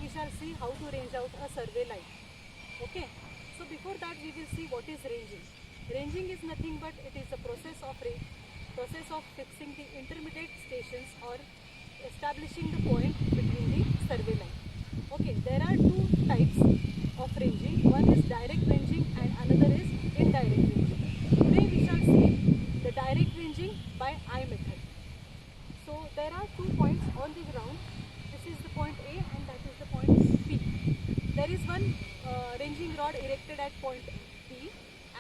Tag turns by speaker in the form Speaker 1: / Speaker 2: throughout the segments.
Speaker 1: we shall see how to range out a survey line. Okay. So before that we will see what is ranging. Ranging is nothing but it is a process of fixing the intermediate stations or establishing the point between the survey line. Okay, there are two types of ranging. One is direct ranging and another is indirect ranging. Today we shall see the direct ranging by eye method. So there are 2 points on the ground. This is the point A and that is the point B. There is one ranging rod erected at point B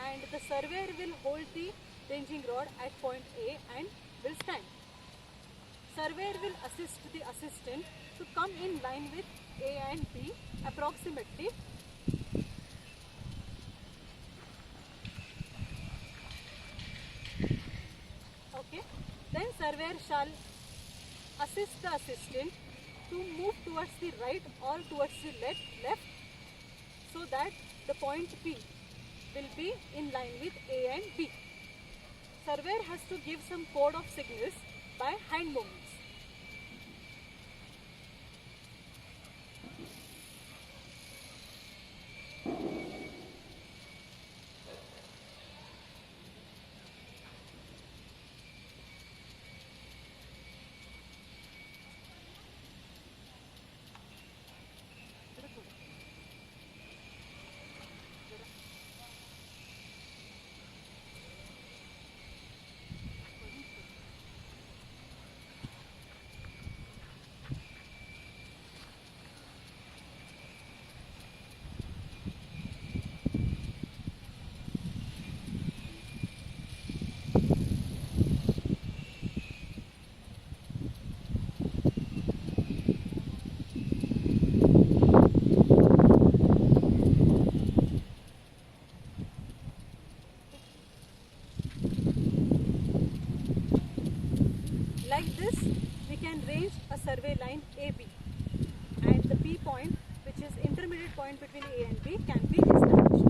Speaker 1: and the surveyor will hold the ranging rod at point A and will stand. Surveyor will assist the assistant to come in line with A and B approximately. Okay. Then surveyor shall assist the assistant to move towards the right or towards the left so that the point P will be in line with A and B. Surveyor has to give some code of signals by hand movements. Like this, we can range a survey line AB and the P point, which is intermediate point between A and B, can be established.